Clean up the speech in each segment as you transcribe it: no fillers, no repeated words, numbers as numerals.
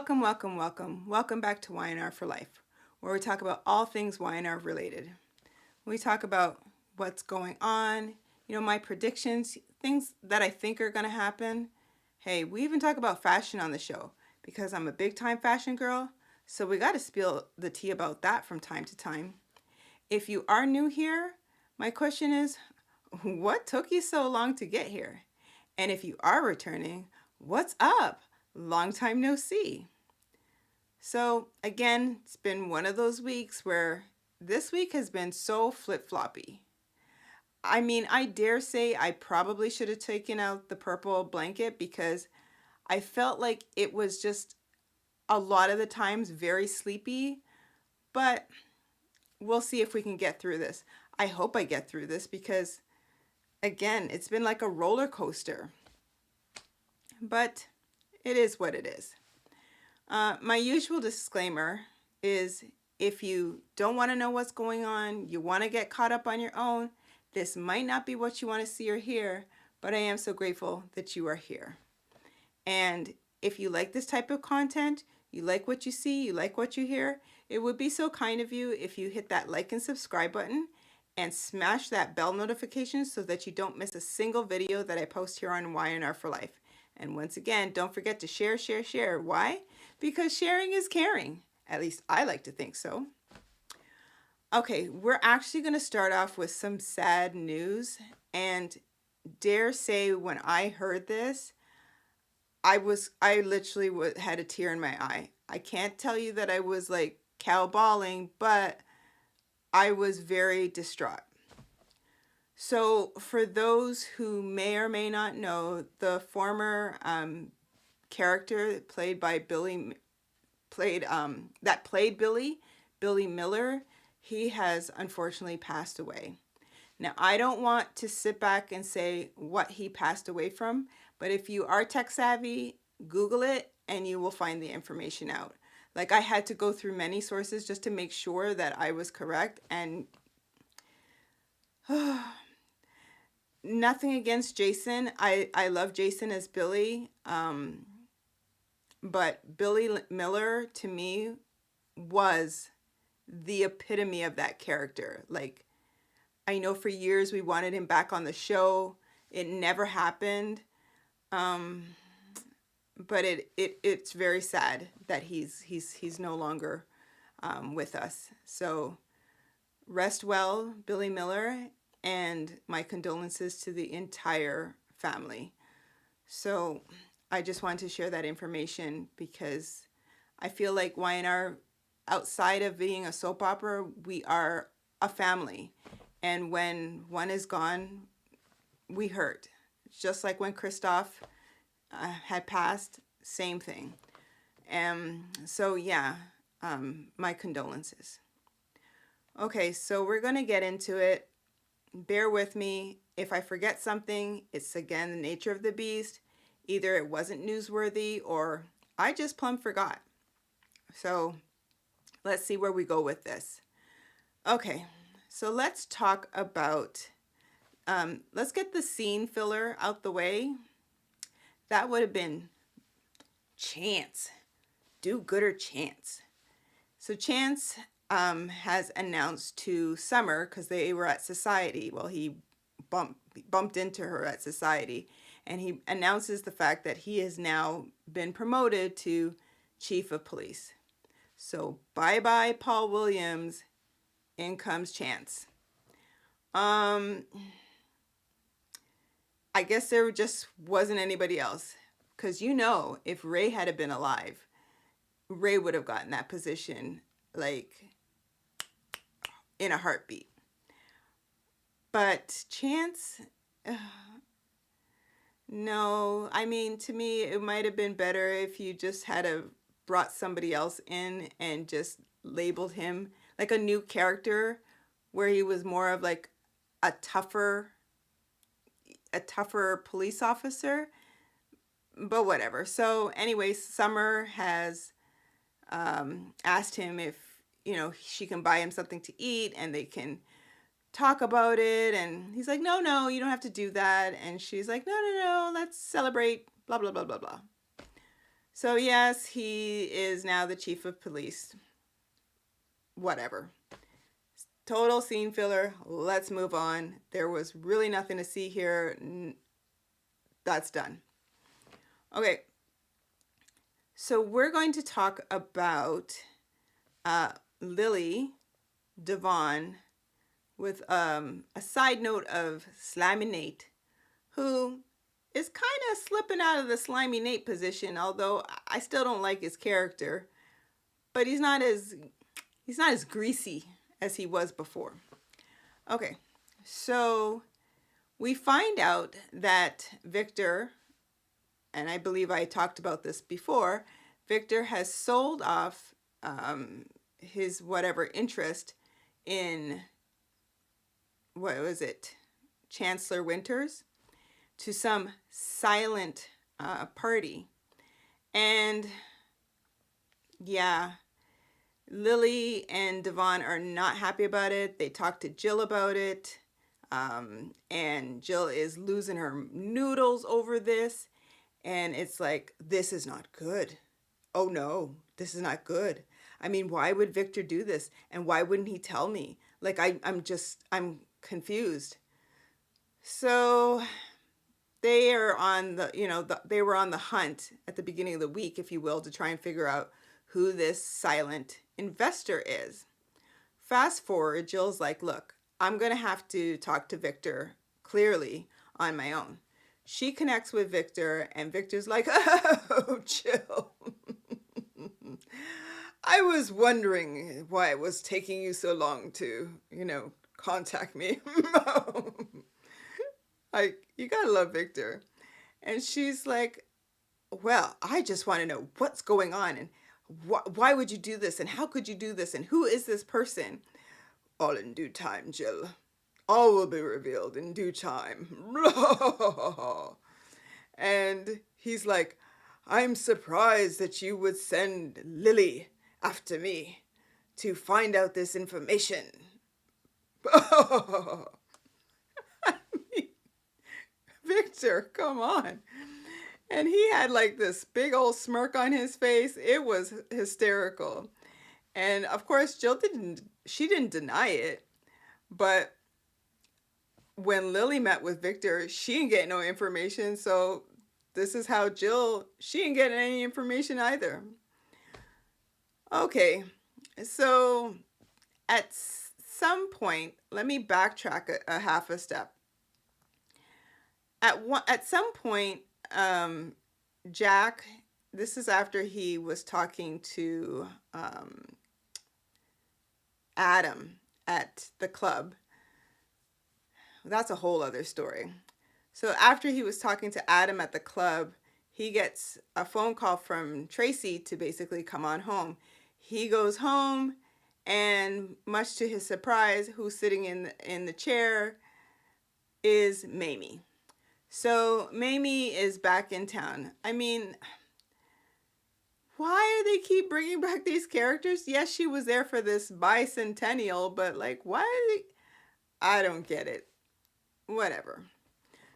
Welcome, welcome, welcome. Welcome back to Y&R For Life, where we talk about all things Y&R related. We talk about what's going on, my predictions, things that I think are going to happen. Hey, we even talk about fashion on the show because I'm a big time fashion girl, so we got to spill the tea about that from time to time. If you are new here, my question is, what took you so long to get here? And if you are returning, what's up? Long time no see. So again, it's been one of those weeks where this week has been so flip-floppy. I mean, I dare say I probably should have taken out the purple blanket because I felt like it was just a lot of the times very sleepy, but we'll see if we can get through this. I hope I get through this because, again, it's been like a roller coaster. But it is what it is. My usual disclaimer is if you don't want to know what's going on, you want to get caught up on your own, this might not be what you want to see or hear, but I am so grateful that you are here. And if you like this type of content, you like what you see, you like what you hear, it would be so kind of you if you hit that like and subscribe button and smash that bell notification so that you don't miss a single video that I post here on Y&R For Life. And once again, don't forget to share, share, share. Why? Because sharing is caring. At least I like to think so. Okay, we're actually going to start off with some sad news. And dare say when I heard this, I literally had a tear in my eye. I can't tell you that I was like cow bawling, but I was very distraught. So for those who may or may not know, the former character played by Billy Miller, he has unfortunately passed away. Now, I don't want to sit back and say what he passed away from, but if you are tech savvy, Google it and you will find the information out. Like, I had to go through many sources just to make sure that I was correct, and nothing against Jason. I love Jason as Billy, but Billy Miller to me was the epitome of that character. Like, I know for years we wanted him back on the show. It never happened. But it's very sad that he's no longer with us. So rest well, Billy Miller, and my condolences to the entire family. So I just wanted to share that information because I feel like Y&R, outside of being a soap opera, we are a family. And when one is gone, we hurt. Just like when Christoph had passed, same thing. So yeah, my condolences. Okay, so we're going to get into it. Bear with me. If I forget something, it's again the nature of the beast. Either it wasn't newsworthy or I just plumb forgot. So let's see where we go with this. Okay, so let's talk about, let's get the scene filler out the way. That would have been Chance. Do-gooder Chance. So Chance has announced to Summer, because they were at Society. Well, he bumped into her at Society. And he announces the fact that he has now been promoted to Chief of Police. So bye-bye, Paul Williams. In comes Chance. I guess there just wasn't anybody else. Because if Ray had been alive, Ray would have gotten that position like in a heartbeat. But Chance, no. I mean, to me, it might have been better if you just had brought somebody else in and just labeled him like a new character where he was more of like a tougher police officer. But whatever. So anyway, Summer has asked him if she can buy him something to eat and they can talk about it, and he's like, no, you don't have to do that. And she's like, no, let's celebrate, blah blah blah blah blah. So, yes, he is now the chief of police. Whatever. Total scene filler. Let's move on. There was really nothing to see here. That's done. Okay. So, we're going to talk about Lily Devon with a side note of Slimy Nate, who is kind of slipping out of the Slimy Nate position, although I still don't like his character. But he's not as greasy as he was before. Okay, so we find out that Victor, and I believe I talked about this before, Victor has sold off his whatever interest in, what was it, Chancellor Winters, to some silent party. And yeah, Lily and Devon are not happy about it. They talk to Jill about it. And Jill is losing her noodles over this. And it's like, this is not good. Oh no, this is not good. I mean, why would Victor do this? And why wouldn't he tell me? Like, I'm confused. So they are on they were on the hunt at the beginning of the week, if you will, to try and figure out who this silent investor is. Fast forward, Jill's like, look, I'm going to have to talk to Victor clearly on my own. She connects with Victor, and Victor's like, oh, Jill. I was wondering why it was taking you so long to, contact me. Like, you gotta love Victor. And she's like, well, I just want to know what's going on, and why would you do this, and how could you do this, and who is this person? All in due time, Jill. All will be revealed in due time. And he's like, I'm surprised that you would send Lily after me to find out this information. I mean, Victor, come on. And he had like this big old smirk on his face. It was hysterical. And of course, Jill didn't deny it. But when Lily met with Victor, she didn't get no information. So this is how she didn't get any information either. Okay, so at some point, let me backtrack a half a step. At some point, Jack, this is after he was talking to Adam at the club. That's a whole other story. So after he was talking to Adam at the club, he gets a phone call from Tracy to basically come on home. He goes home, and much to his surprise, who's sitting in the chair is Mamie. So Mamie is back in town. I mean, why do they keep bringing back these characters? Yes, she was there for this bicentennial, but like, why? I don't get it. Whatever.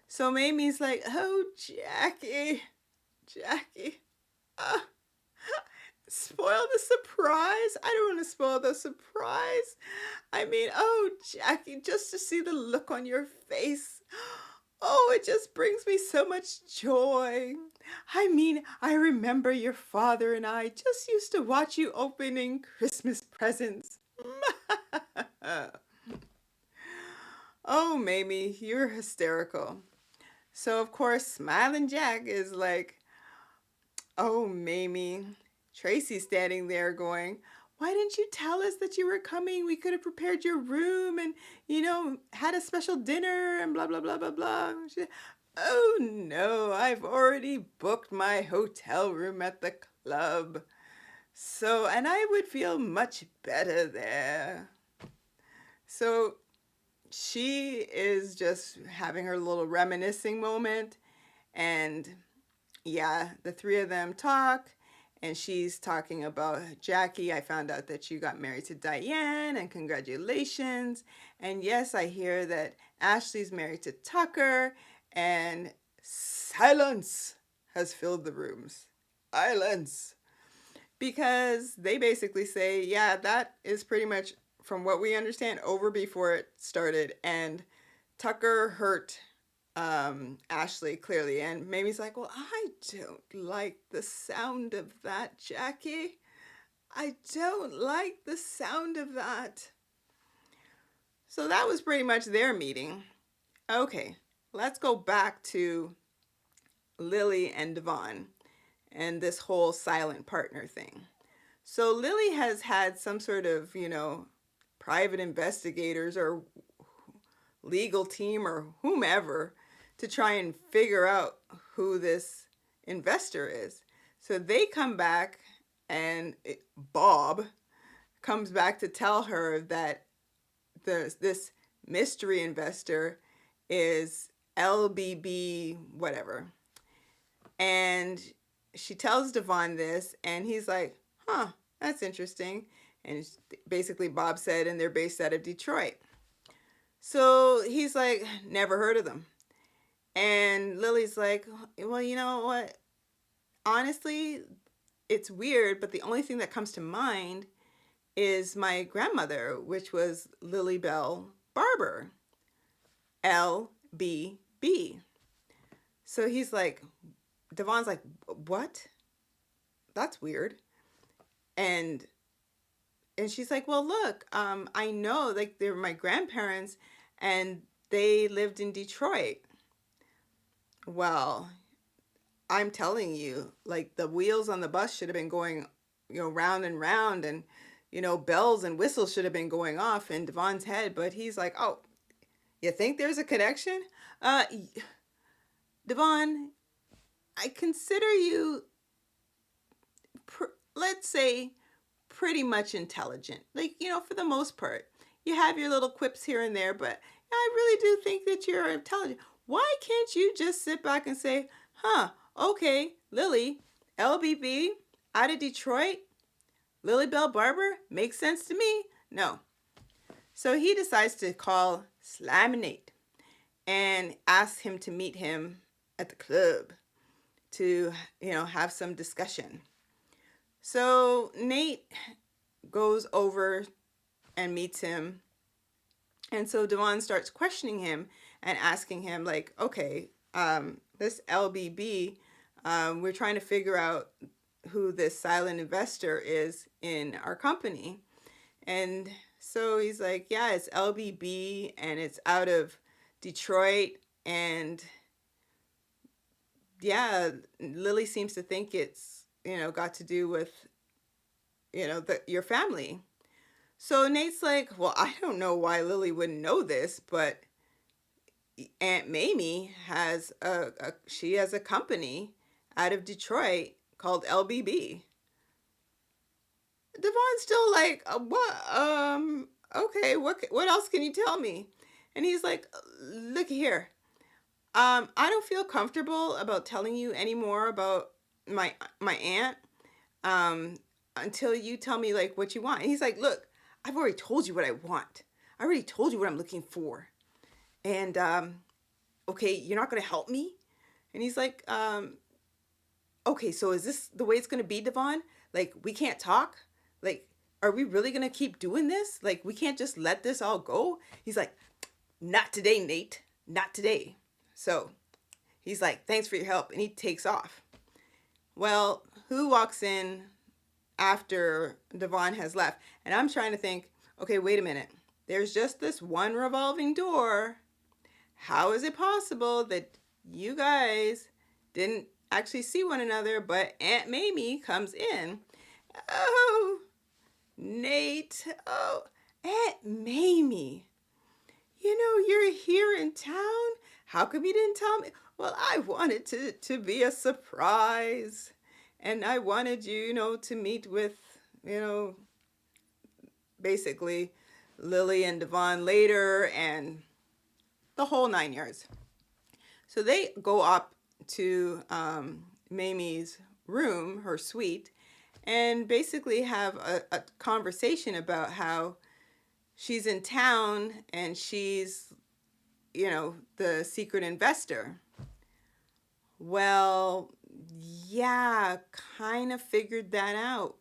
So Mamie's like, oh, Jackie, spoil the surprise. I don't want to spoil the surprise. I mean, oh, Jackie, just to see the look on your face. Oh, it just brings me so much joy. I mean, I remember your father and I just used to watch you opening Christmas presents. Oh, Mamie, you're hysterical. So, of course, Smiling Jack is like, oh, Mamie. Tracy's standing there going, why didn't you tell us that you were coming? We could have prepared your room and, had a special dinner and blah, blah, blah, blah, blah. Oh, no, I've already booked my hotel room at the club. So, and I would feel much better there. So she is just having her little reminiscing moment. And yeah, the three of them talk. And she's talking about, Jackie, I found out that you got married to Diane, and congratulations. And yes, I hear that Ashley's married to Tucker, and silence has filled the rooms. silence. Because they basically say, yeah, that is pretty much, from what we understand, over before it started. And Tucker hurt Ashley clearly. And Mamie's like, well, I don't like the sound of that, Jackie. I don't like the sound of that. So that was pretty much their meeting. Okay, let's go back to Lily and Devon and this whole silent partner thing. So Lily has had some sort of, private investigators or legal team or whomever to try and figure out who this investor is. So they come back and Bob comes back to tell her that this mystery investor is LBB whatever. And she tells Devon this, and he's like, huh, that's interesting. And basically Bob said, and they're based out of Detroit. So he's like, never heard of them. And Lily's like, well, you know what? Honestly, it's weird, but the only thing that comes to mind is my grandmother, which was Lily Bell Barber, LBB. So he's like, Devon's like, what? That's weird. And she's like, well, look, I know, like, they were my grandparents and they lived in Detroit. Well, I'm telling you, like, the wheels on the bus should have been going, round and round, and, bells and whistles should have been going off in Devon's head. But he's like, oh, you think there's a connection? Devon, I consider you, let's say, pretty much intelligent. Like, for the most part. You have your little quips here and there, but I really do think that you're intelligent. Why can't you just sit back and say, huh, okay, Lily, LBB, out of Detroit, Lily Bell Barber, makes sense to me? No. So he decides to call Slaminate and ask him to meet him at the club to, have some discussion. So Nate goes over and meets him. And so Devon starts questioning him and asking him, like, okay, this LBB, we're trying to figure out who this silent investor is in our company. And so he's like, yeah, it's LBB and it's out of Detroit. And yeah, Lily seems to think it's, got to do with, your family. So Nate's like, well, I don't know why Lily wouldn't know this, but Aunt Mamie has she has a company out of Detroit called LBB. Devon's still like, what? Okay, what else can you tell me? And he's like, look here. I don't feel comfortable about telling you any more about my aunt until you tell me, like, what you want. And he's like, look, I've already told you what I want. I already told you what I'm looking for. And okay, you're not going to help me? And he's like, okay, so is this the way it's going to be, Devon? Like, we can't talk? Like, are we really going to keep doing this? Like, we can't just let this all go? He's like, not today, Nate. Not today. So he's like, thanks for your help. And he takes off. Well, who walks in after Devon has left? And I'm trying to think, okay, wait a minute. There's just this one revolving door. How is it possible that you guys didn't actually see one another, but Aunt Mamie comes in? Oh, Nate. Oh, Aunt Mamie. You're here in town? How come you didn't tell me? Well, I wanted to be a surprise. And I wanted you, to meet with, basically Lily and Devon later and the whole 9 yards. So they go up to Mamie's room, her suite, and basically have a conversation about how she's in town and she's, the secret investor. Well, yeah, kind of figured that out.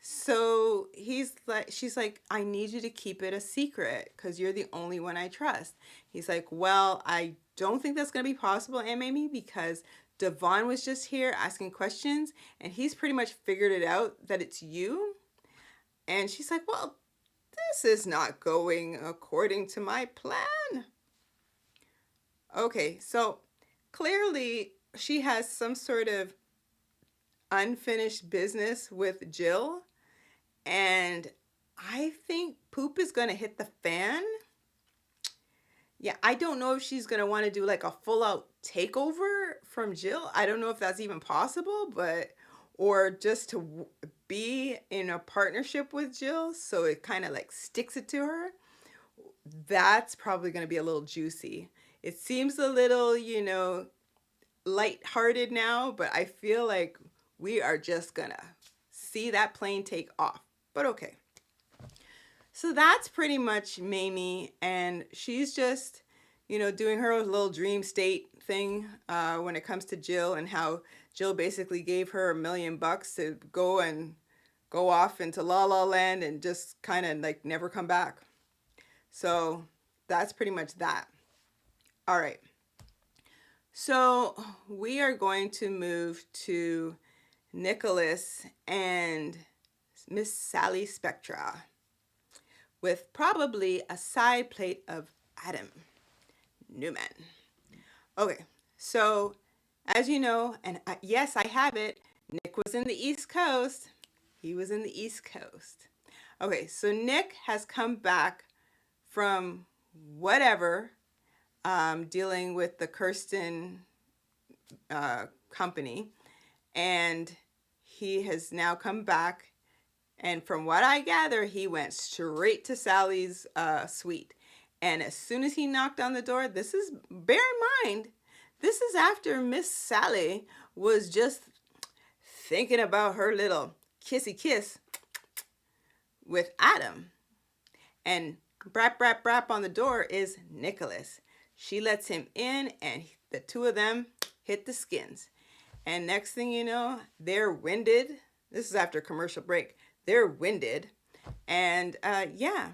So she's like, I need you to keep it a secret because you're the only one I trust. He's like, well, I don't think that's going to be possible, Aunt Mamie, because Devon was just here asking questions and he's pretty much figured it out that it's you. And she's like, well, this is not going according to my plan. Okay, so clearly she has some sort of unfinished business with Jill. And I think poop is going to hit the fan. Yeah, I don't know if she's going to want to do like a full out takeover from Jill. I don't know if that's even possible, but or just to be in a partnership with Jill so it kind of like sticks it to her. That's probably going to be a little juicy. It seems a little, lighthearted now, but I feel like we are just going to see that plane take off. But okay. So that's pretty much Mamie, and she's just, doing her little dream state thing when it comes to Jill, and how Jill basically gave her $1,000,000 to go off into La La Land and just kind of like never come back. So that's pretty much that. All right. So we are going to move to Nicholas and Miss Sally Spectra, with probably a side plate of Adam Newman. Okay, so as you know, and yes, I have it, Nick was in the East Coast. He was in the East Coast. Okay, so Nick has come back from whatever, dealing with the Kirsten company, and he has now come back. And from what I gather, he went straight to Sally's suite. And as soon as he knocked on the door, bear in mind, this is after Miss Sally was just thinking about her little kissy kiss with Adam. And brap, brap, brap on the door is Nicholas. She lets him in, and the two of them hit the skins. And next thing you know, they're winded. This is after commercial break. They're winded. And yeah,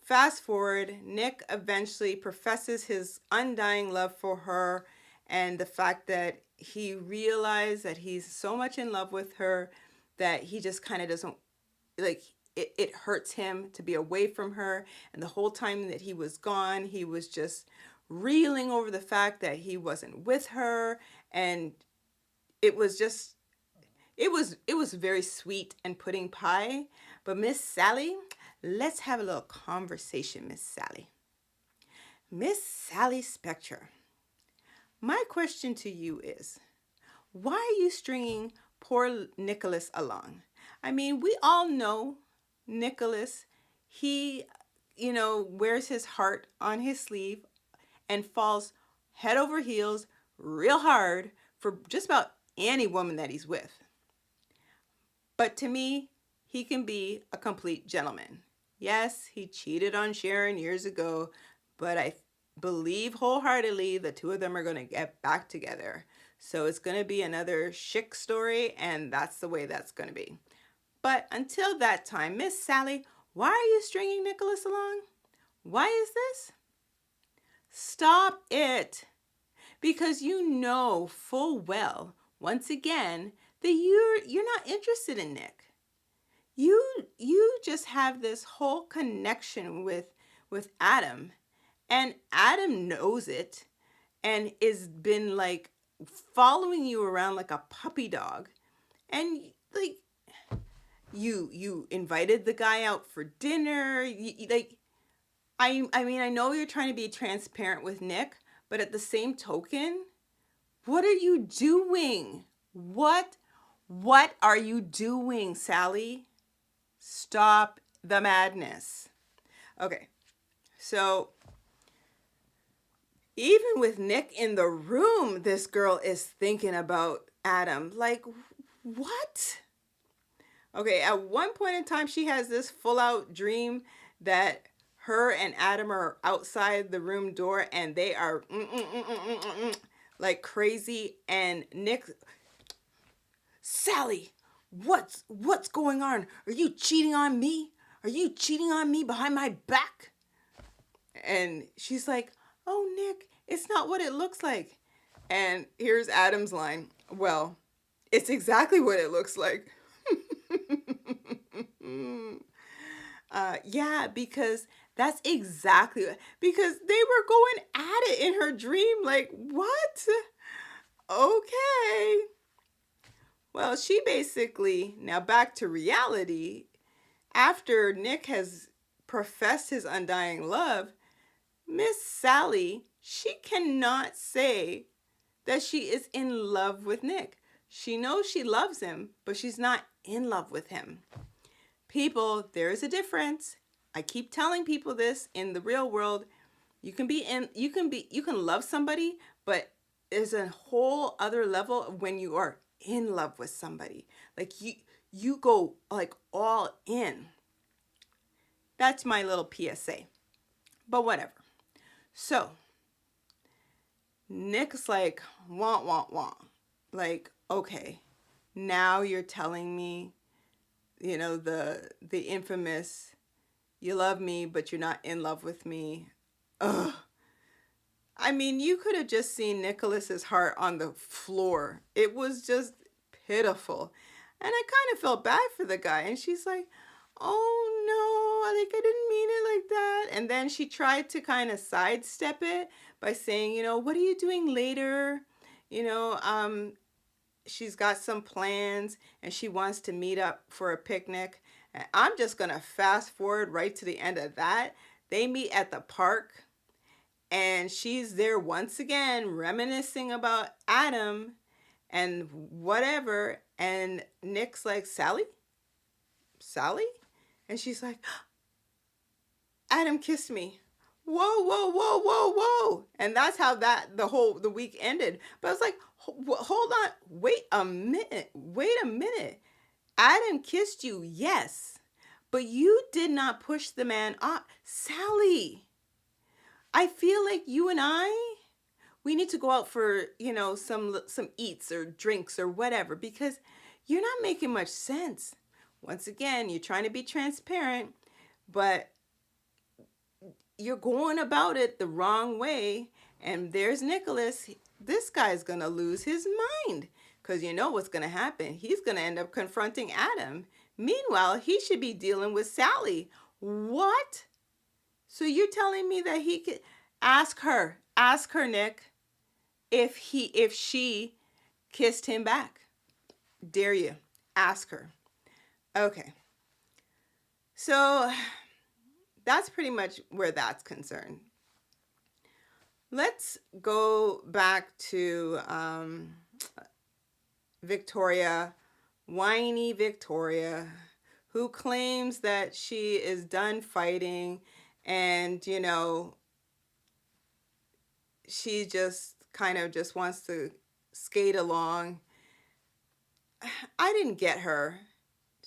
fast forward, Nick eventually professes his undying love for her, and the fact that he realized that he's so much in love with her that he just kind of doesn't, like, it hurts him to be away from her. And the whole time that he was gone, he was just reeling over the fact that he wasn't with her. And it was just, it was very sweet and pudding pie. But Miss Sally, let's have a little conversation, Miss Sally. Miss Sally Spectra, my question to you is, why are you stringing poor Nicholas along? I mean, we all know Nicholas. He, wears his heart on his sleeve and falls head over heels real hard for just about any woman that he's with. But to me, he can be a complete gentleman. Yes, he cheated on Sharon years ago, but I believe wholeheartedly the two of them are going to get back together. So it's going to be another chic story, and that's the way that's going to be. But until that time, Miss Sally, why are you stringing Nicholas along? Why is this? Stop it. Because you know full well, once again, that you're not interested in Nick. You just have this whole connection with Adam, and Adam knows it and is been like following you around like a puppy dog. And like you invited the guy out for dinner. I mean, I know you're trying to be transparent with Nick, but at the same token, what are you doing? What are you doing, Sally? Stop the madness. Okay, so even with Nick in the room, this girl is thinking about Adam. Like, what? Okay, at one point in time, she has this full out dream that her and Adam are outside the room door and they are like crazy, and Nick, Sally, what's going on? Are you cheating on me? Are you cheating on me behind my back? And she's like, "Oh, Nick, it's not what it looks like." And here's Adam's line. "Well, it's exactly what it looks like." Yeah, because that's exactly because they were going at it in her dream. Like, what? Okay. Well, she basically, now back to reality, after Nick has professed his undying love, Miss Sally, she cannot say that she is in love with Nick. She knows she loves him, but she's not in love with him. People, there is a difference. I keep telling people this in the real world. You can love somebody, but there's a whole other level of when you are in love with somebody. Like you go like all in. That's my little PSA. But whatever. So Nick's like, want, want, want. Like, okay, now you're telling me, the infamous, you love me, but you're not in love with me. Ugh. I mean, you could have just seen Nicholas's heart on the floor. It was just pitiful. And I kind of felt bad for the guy. And she's like, "Oh no, like I didn't mean it like that." And then she tried to kind of sidestep it by saying, "What are you doing later?" You know, um, she's got some plans and she wants to meet up for a picnic. And I'm just going to fast forward right to the end of that. They meet at the park and she's there once again reminiscing about Adam and whatever. And Nick's like, "Sally? Sally?" And she's like, "Adam kissed me." Whoa, whoa, whoa, whoa, whoa. And that's how the week ended. But I was like, hold on, wait a minute. Adam kissed you, yes, but you did not push the man off. Sally, I feel like you and we need to go out for, some eats or drinks or whatever, because you're not making much sense. Once again, you're trying to be transparent, but you're going about it the wrong way. And there's Nicholas. This guy's going to lose his mind because you know what's going to happen. He's going to end up confronting Adam. Meanwhile, he should be dealing with Sally. What? So you're telling me that he could ask her, Nick, if she kissed him back. Dare you? Ask her. Okay. So that's pretty much where that's concerned. Let's go back to Victoria, whiny Victoria, who claims that she is done fighting and, she just kind of just wants to skate along. I didn't get her.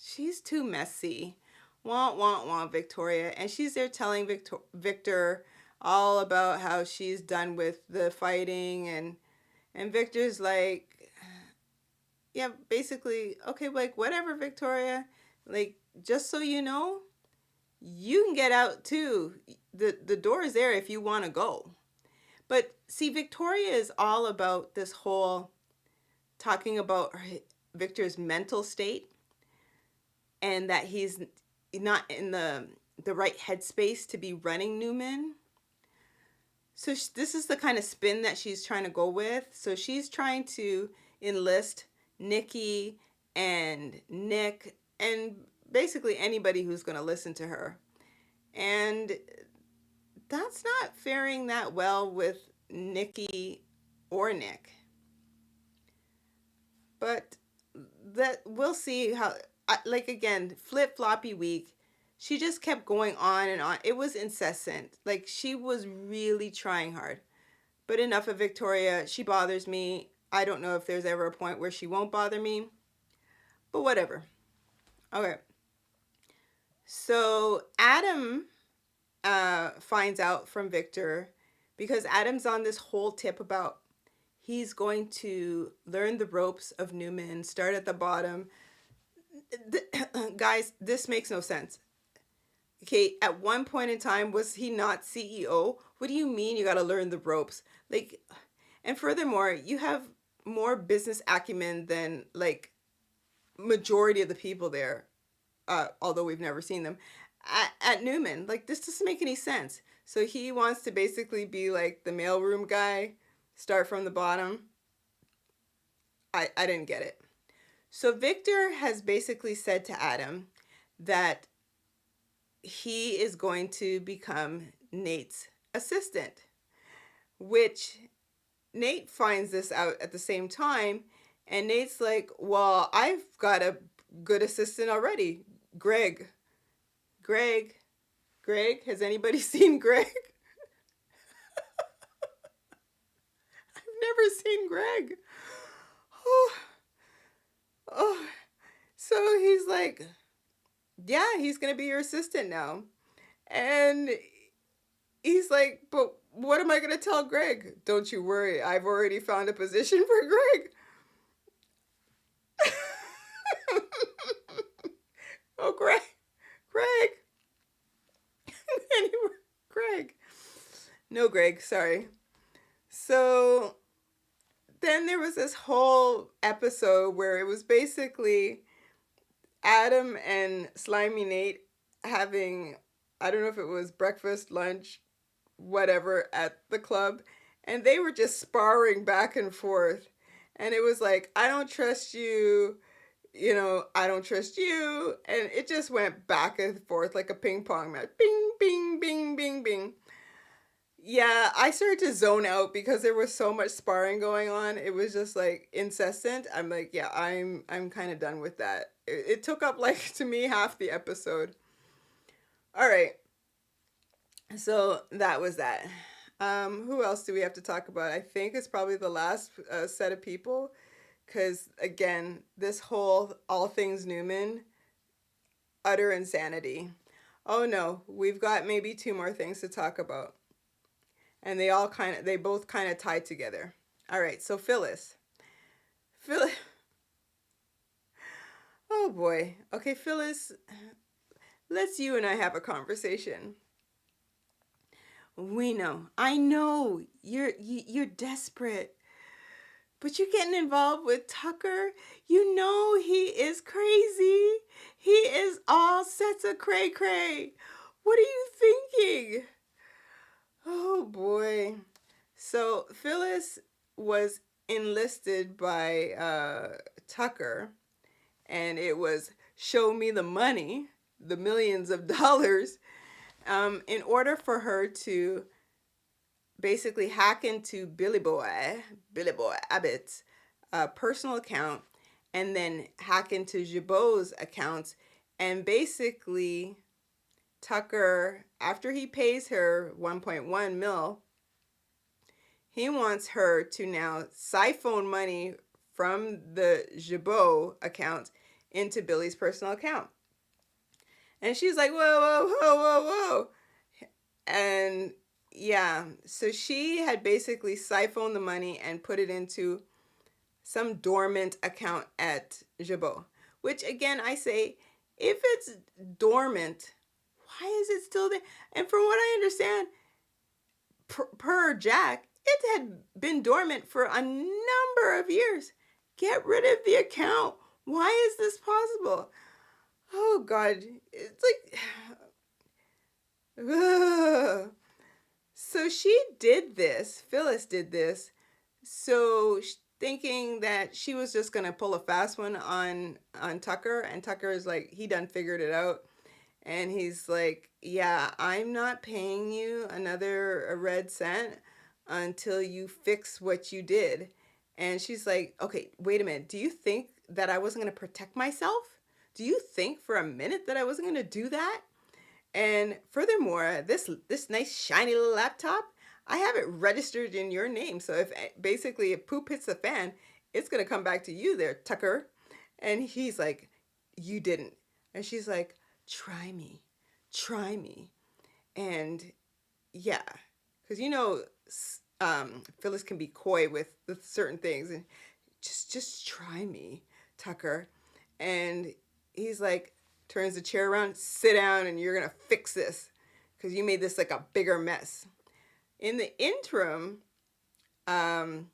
She's too messy. Want, Victoria. And she's there telling Victor all about how she's done with the fighting. And Victor's like, yeah, basically, okay, like, whatever, Victoria. Like, just so you know, you can get out too. The door is there if you want to go. But see, Victoria is all about this whole talking about Victor's mental state and that he's not in the right headspace to be running Newman. So this is the kind of spin that she's trying to go with. So she's trying to enlist Nikki and Nick and basically anybody who's going to listen to her. And that's not faring that well with Nikki or Nick. But that we'll see how, like, again, flip-floppy week. She just kept going on and on. It was incessant. Like, she was really trying hard. But enough of Victoria. She bothers me. I don't know if there's ever a point where she won't bother me. But whatever. Okay. So Adam finds out from Victor because Adam's on this whole tip about he's going to learn the ropes of Newman, start at the bottom. Guys, this makes no sense. Okay, at one point in time, was he not CEO? What do you mean you got to learn the ropes? Like, and furthermore, you have more business acumen than like majority of the people there, although we've never seen them at Newman. Like, this doesn't make any sense. So he wants to basically be like the mailroom guy, start from the bottom. I didn't get it. So Victor has basically said to Adam that he is going to become Nate's assistant, which Nate finds this out at the same time. And Nate's like, well, I've got a good assistant already, Greg. Greg. Greg? Has anybody seen Greg? I've never seen Greg. Oh, oh. So he's like, yeah, he's going to be your assistant now. And he's like, but what am I going to tell Greg? Don't you worry, I've already found a position for Greg. Oh, Greg. Anyway, Greg. No, Greg, sorry. So then there was this whole episode where it was basically Adam and Slimy Nate having, I don't know if it was breakfast, lunch, whatever, at the club. And they were just sparring back and forth. And it was like, I don't trust you. I don't trust you. And it just went back and forth like a ping pong match. Bing, bing, bing, bing, bing. Yeah, I started to zone out because there was so much sparring going on. It was just like incessant. I'm like, yeah, I'm kind of done with that. It took up like to me half the episode. All right. So that was that. Who else do we have to talk about? I think it's probably the last set of people. Because, again, this whole all things Newman, utter insanity. Oh, no, we've got maybe two more things to talk about. And they both kind of tie together. All right, so Phyllis. Oh, boy. Okay, Phyllis, let's you and I have a conversation. I know, you're desperate. But you're getting involved with Tucker. You know he is crazy. He is all sets of cray-cray. What are you thinking? Oh, boy. So Phyllis was enlisted by Tucker, and it was show me the money, the millions of dollars, in order for her to basically hack into Billy Boy Abbott's personal account, and then hack into Jabot's accounts. And basically, Tucker, after he pays her 1.1 mil, he wants her to now siphon money from the Jabot account into Billy's personal account. And she's like, whoa, whoa, whoa, whoa, whoa. And yeah, so she had basically siphoned the money and put it into some dormant account at Jabot. Which, again, I say, if it's dormant, why is it still there? And from what I understand, per Jack, it had been dormant for a number of years. Get rid of the account. Why is this possible? Oh, God. It's like... Ugh. So Phyllis did this, so thinking that she was just going to pull a fast one on Tucker, and Tucker is like, he done figured it out, and he's like, yeah, I'm not paying you another red cent until you fix what you did. And she's like, okay, wait a minute, do you think that I wasn't going to protect myself? Do you think for a minute that I wasn't going to do that? And furthermore, this nice shiny little laptop, I have it registered in your name. So if poop hits the fan, it's going to come back to you there, Tucker. And he's like, you didn't. And she's like, try me. And yeah, because Phyllis can be coy with certain things, and just try me, Tucker. And he's like, turns the chair around, sit down, and you're gonna fix this because you made this like a bigger mess. In the interim, um,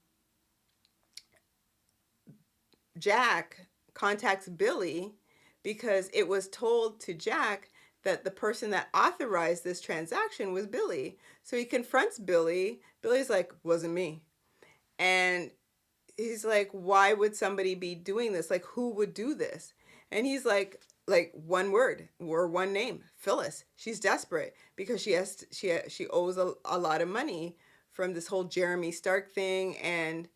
Jack contacts Billy because it was told to Jack that the person that authorized this transaction was Billy. So he confronts Billy. Billy's like, wasn't me. And he's like, why would somebody be doing this? Like, who would do this? And he's like one word or one name, Phyllis. She's desperate because she owes a lot of money from this whole Jeremy Stark thing. And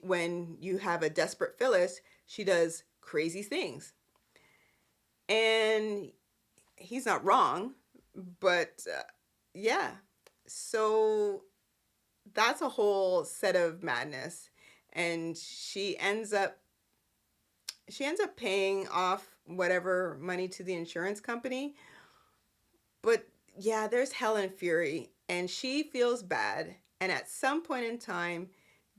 when you have a desperate Phyllis, she does crazy things. And he's not wrong, but yeah. So that's a whole set of madness, and she ends up paying off whatever money to the insurance company. But yeah, there's hell and fury, and she feels bad. And at some point in time,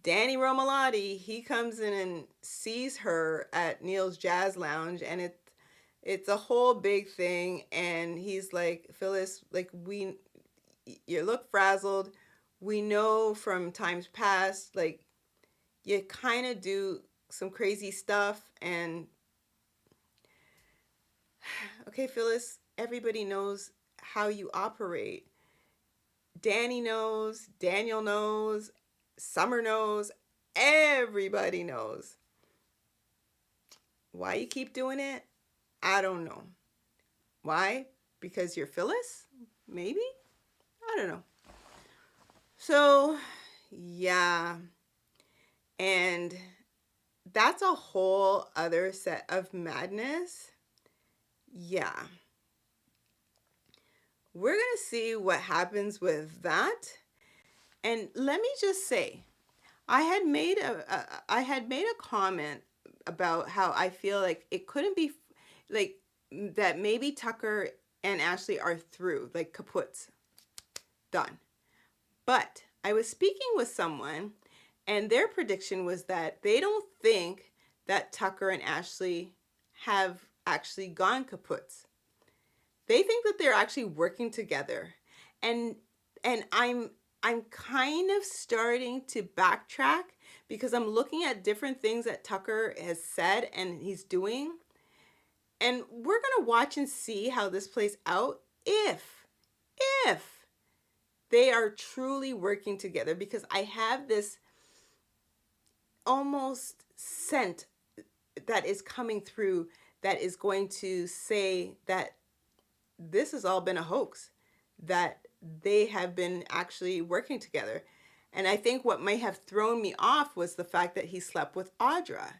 Danny Romalotti, he comes in and sees her at Neil's Jazz Lounge, and it's a whole big thing. And he's like, Phyllis, like, you look frazzled. We know from times past, like, you kind of do some crazy stuff. And okay, Phyllis, everybody knows how you operate. Danny knows, Daniel knows, Summer knows, everybody knows. Why you keep doing it? I don't know. Why? Because you're Phyllis? Maybe? I don't know. So, yeah. And that's a whole other set of madness. Yeah. We're going to see what happens with that. And let me just say, I had made a comment about how I feel like it couldn't be like that maybe Tucker and Ashley are through, like kaputs, done. But I was speaking with someone, and their prediction was that they don't think that Tucker and Ashley have actually gone kaputs. They think that they're actually working together. And I'm kind of starting to backtrack because I'm looking at different things that Tucker has said and he's doing. And we're going to watch and see how this plays out if they are truly working together, because I have this almost scent that is coming through that is going to say that this has all been a hoax, that they have been actually working together. And I think what may have thrown me off was the fact that he slept with Audra.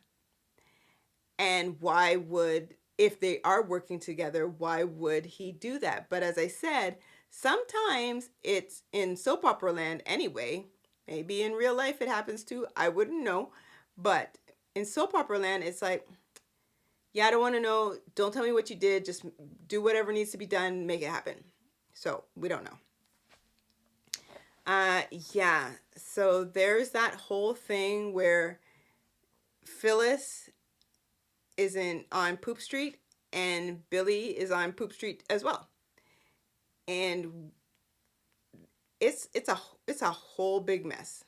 And why would, if they are working together, why would he do that? But as I said, sometimes it's in soap opera land anyway. Maybe in real life it happens too. I wouldn't know. But in soap opera land, it's like, yeah, I don't want to know. Don't tell me what you did. Just do whatever needs to be done. Make it happen. So we don't know. Yeah. So there's that whole thing where Phyllis isn't on Poop Street and Billy is on Poop Street as well. And it's a whole big mess.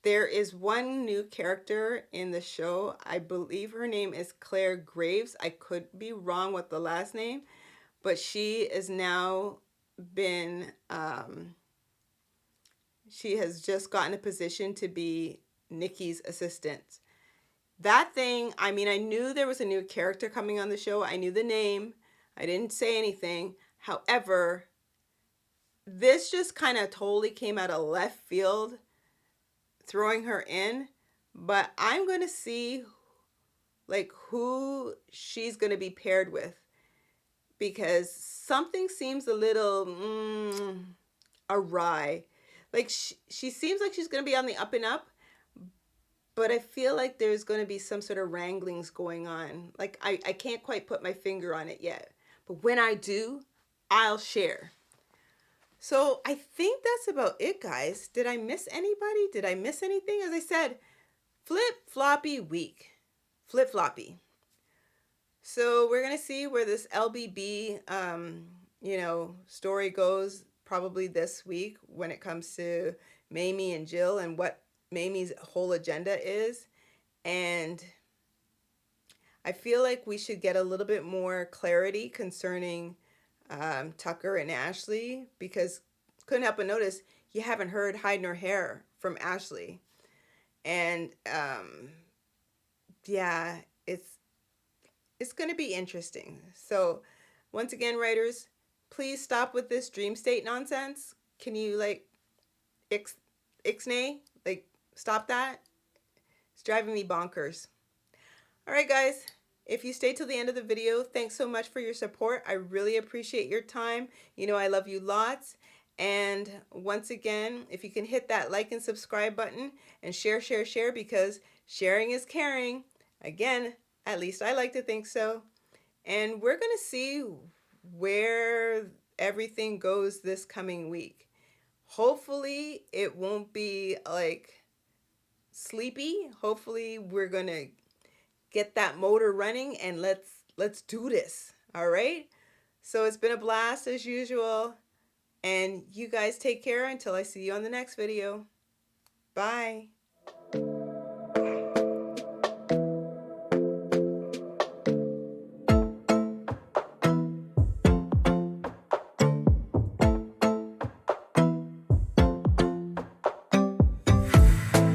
There is one new character in the show. I believe her name is Claire Graves. I could be wrong with the last name, but she is now been, she has just gotten a position to be Nikki's assistant. That thing, I mean, I knew there was a new character coming on the show. I knew the name. I didn't say anything. However, this just kind of totally came out of left field, throwing her in. But I'm going to see like who she's going to be paired with, because something seems a little awry. Like she seems like she's going to be on the up and up, but I feel like there's going to be some sort of wranglings going on. Like I can't quite put my finger on it yet, but when I do, I'll share. So I think that's about it, guys. Did I miss anybody? Did I miss anything? As I said, flip floppy week. Flip floppy. So we're gonna see where this LBB, story goes probably this week when it comes to Mamie and Jill and what Mamie's whole agenda is. And I feel like we should get a little bit more clarity concerning Tucker and Ashley, because couldn't help but notice you haven't heard hide nor hair from Ashley. And yeah, it's going to be interesting. So, once again, writers, please stop with this dream state nonsense. Can you ixnay? Stop that? It's driving me bonkers. All right, guys. If you stay till the end of the video, thanks so much for your support. I really appreciate your time. You know I love you lots. And once again, if you can hit that like and subscribe button and share, because sharing is caring. Again, at least I like to think so. And we're going to see where everything goes this coming week. Hopefully, it won't be sleepy. Hopefully, we're going to get that motor running and let's do this. All right? So it's been a blast as usual. And you guys take care until I see you on the next video. Bye.